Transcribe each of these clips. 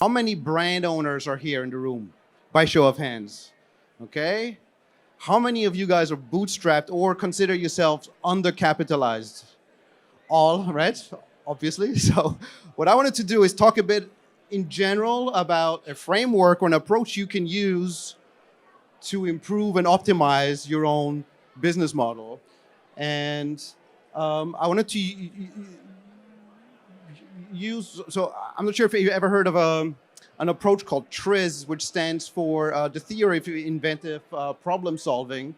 How many brand owners are here in the room? By show of hands. Okay? How many of you guys are bootstrapped or consider yourselves undercapitalized? All, right? Obviously. So what I wanted to do is talk a bit in general about a framework or an approach you can use to improve and optimize your own business model. And I wanted to use, so I'm not sure if you've ever heard of an approach called TRIZ, which stands for the theory of inventive problem solving.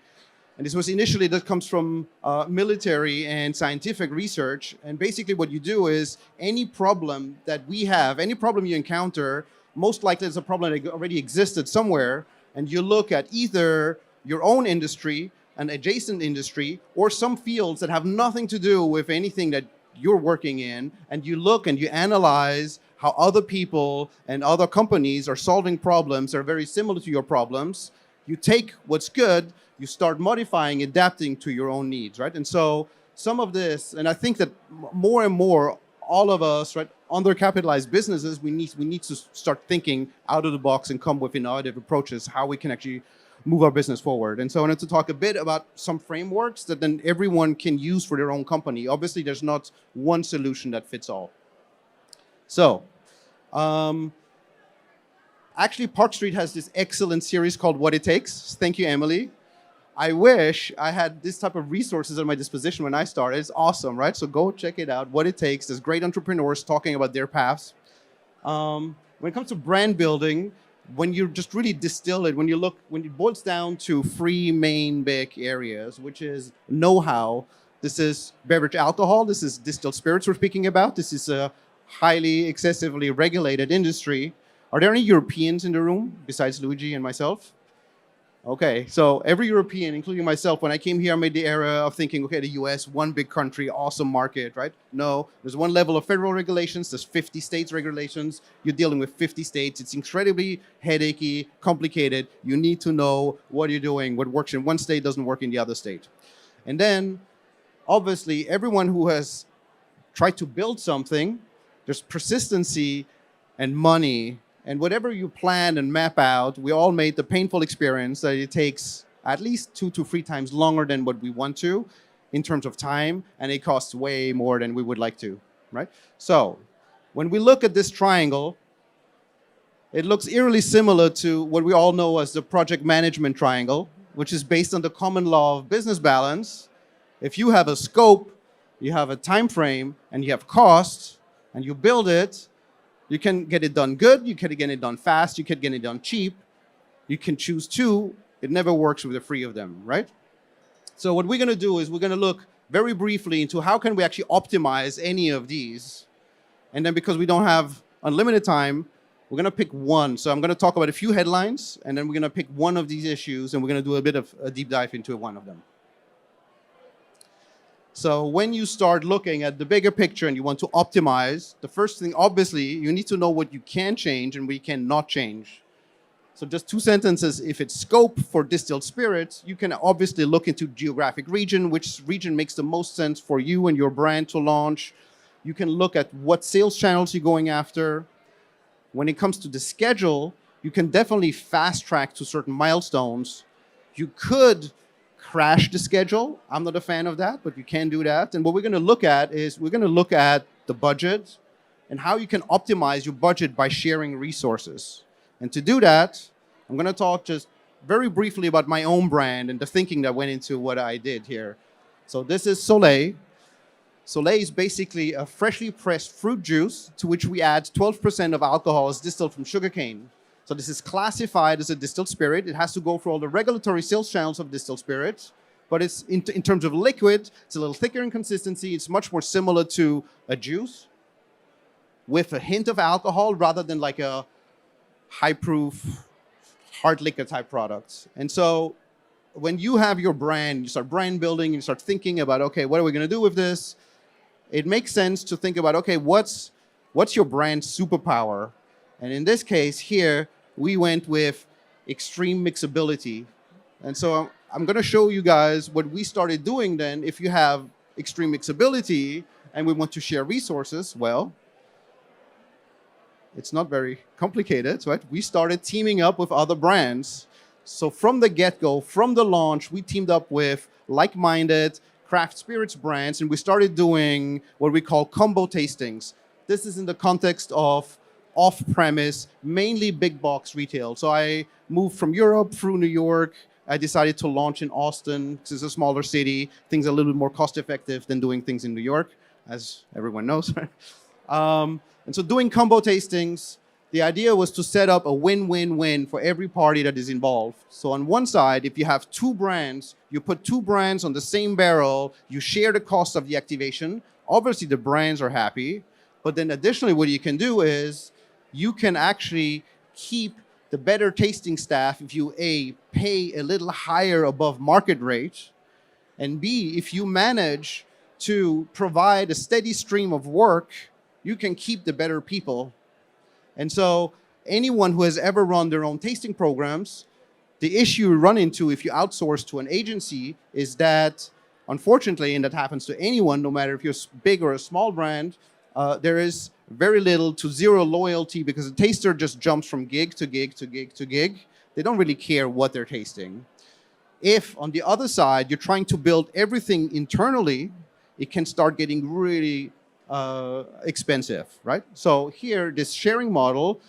And this was initially, that comes from military and scientific research. And basically what you do is any problem that we have, any problem you encounter, most likely it's a problem that already existed somewhere. And you look at either your own industry, an adjacent industry, or some fields that have nothing to do with anything that you're working in. And you look and you analyze how other people and other companies are solving problems that are very similar to your problems. You take what's good, you start modifying, adapting to your own needs, right? And so some of this, and I think that more and more, all of us, right, undercapitalized businesses, we need to start thinking out of the box and come with innovative approaches, how we can actually move our business forward. And so I wanted to talk a bit about some frameworks that then everyone can use for their own company. Obviously, there's not one solution that fits all. So, actually, Park Street has this excellent series called What It Takes. Thank you, Emily. I wish I had this type of resources at my disposition when I started. It's awesome, right? So go check it out, What It Takes. There's great entrepreneurs talking about their paths. When it comes to brand building, when you just really distill it, when it boils down to three main big areas, which is know-how. This is beverage alcohol. This is distilled spirits we're speaking about. This is a highly, excessively regulated industry. Are there any Europeans in the room besides Luigi and myself? Okay, so every European, including myself, when I came here, I made the error of thinking, okay, the US, one big country, awesome market, right? No, there's one level of federal regulations, there's 50 states regulations, you're dealing with 50 states, it's incredibly headachy, complicated, you need to know what you're doing, what works in one state doesn't work in the other state. And then, obviously, everyone who has tried to build something, there's persistency and money. And whatever you plan and map out, we all made the painful experience that it takes at least 2 to 3 times longer than what we want to in terms of time, and it costs way more than we would like to, right? So when we look at this triangle, it looks eerily similar to what we all know as the project management triangle, which is based on the common law of business balance. If you have a scope, you have a time frame, and you have costs, and you build it, you can get it done good, you can get it done fast, you can get it done cheap. You can choose two. It never works with the three of them, right? So what we're going to do is we're going to look very briefly into how can we actually optimize any of these. And then because we don't have unlimited time, we're going to pick one. So I'm going to talk about a few headlines, and then we're going to pick one of these issues, and we're going to do a bit of a deep dive into one of them. So when you start looking at the bigger picture and you want to optimize, the first thing, obviously, you need to know what you can change and what you cannot change. So just 2 sentences. If it's scope for distilled spirits, you can obviously look into geographic region, which region makes the most sense for you and your brand to launch. You can look at what sales channels you're going after. When it comes to the schedule, you can definitely fast track to certain milestones. You could crash the schedule. I'm not a fan of that, but you can do that. And what we're going to look at is we're going to look at the budget and how you can optimize your budget by sharing resources. And to do that, I'm going to talk just very briefly about my own brand and the thinking that went into what I did here. So this is Soley. Soley is basically a freshly pressed fruit juice to which we add 12% of alcohol as distilled from sugarcane. So this is classified as a distilled spirit. It has to go through all the regulatory sales channels of distilled spirits. But it's in terms of liquid, it's a little thicker in consistency. It's much more similar to a juice with a hint of alcohol rather than like a high-proof, hard liquor type product. And so when you have your brand, you start brand building, you start thinking about, okay, what are we going to do with this? It makes sense to think about, okay, what's your brand superpower? And in this case here, we went with extreme mixability. And so I'm going to show you guys what we started doing then. If you have extreme mixability and we want to share resources, well, It's not very complicated, right? We started teaming up with other brands. So from the get-go, from the launch, we teamed up with like-minded craft spirits brands, and we started doing what we call combo tastings. This is in the context of off-premise, mainly big box retail. So I moved from Europe through New York. I decided to launch in Austin, because it's a smaller city. Things are a little bit more cost-effective than doing things in New York, as everyone knows. And so doing combo tastings, the idea was to set up a win-win-win for every party that is involved. So on one side, if you have two brands, you put two brands on the same barrel, you share the cost of the activation. Obviously, the brands are happy. But then additionally, what you can do is you can actually keep the better tasting staff if you, A, pay a little higher above market rate, and B, if you manage to provide a steady stream of work, you can keep the better people. And so anyone who has ever run their own tasting programs, the issue you run into if you outsource to an agency is that, unfortunately, and that happens to anyone, no matter if you're big or a small brand, there is very little to zero loyalty because the taster just jumps from gig to gig to gig to gig. They don't really care what they're tasting. If, on the other side, you're trying to build everything internally, it can start getting really expensive, right? So here, this sharing model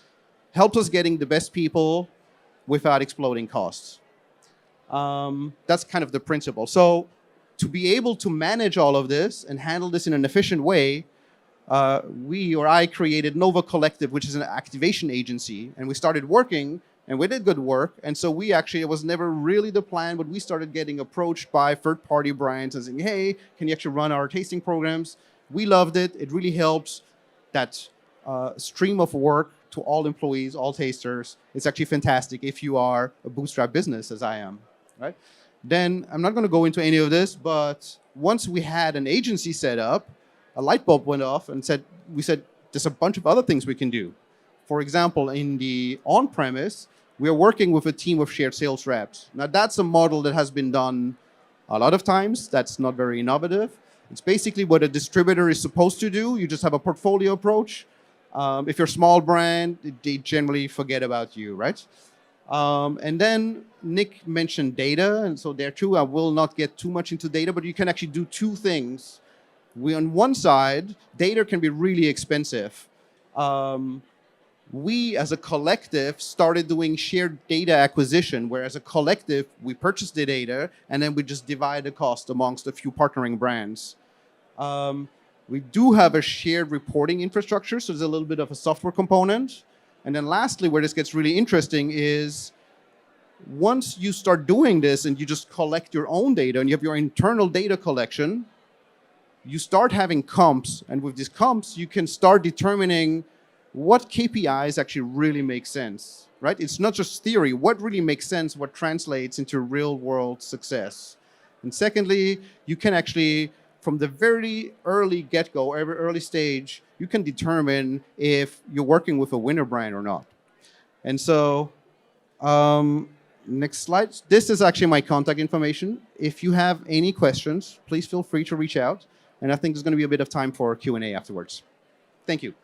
helps us getting the best people without exploding costs. That's kind of the principle. So to be able to manage all of this and handle this in an efficient way, I created Nova Collective, which is an activation agency, and we started working, and we did good work. And so it was never really the plan, but we started getting approached by third-party brands and saying, hey, can you actually run our tasting programs? We loved it. It really helps that stream of work to all employees, all tasters. It's actually fantastic if you are a bootstrap business, as I am, right? Then I'm not going to go into any of this, but once we had an agency set up, a light bulb went off and we said, there's a bunch of other things we can do. For example, in the on-premise, we are working with a team of shared sales reps. Now, that's a model that has been done a lot of times. That's not very innovative. It's basically what a distributor is supposed to do. You just have a portfolio approach. If you're a small brand, they generally forget about you, right? And then Nick mentioned data, and so there too, I will not get too much into data, but you can actually do two things. On one side, data can be really expensive. We, as a collective, started doing shared data acquisition, where as a collective, we purchased the data, and then we just divide the cost amongst a few partnering brands. We do have a shared reporting infrastructure, so there's a little bit of a software component. And then lastly, where this gets really interesting is once you start doing this and you just collect your own data and you have your internal data collection, you start having comps. And with these comps, you can start determining what KPIs actually really make sense, right? It's not just theory. What really makes sense, what translates into real-world success. And secondly, you can actually, from the very early get-go, every early stage, you can determine if you're working with a winner brand or not. And so, next slide. This is actually my contact information. If you have any questions, please feel free to reach out. And I think there's going to be a bit of time for Q&A afterwards. Thank you.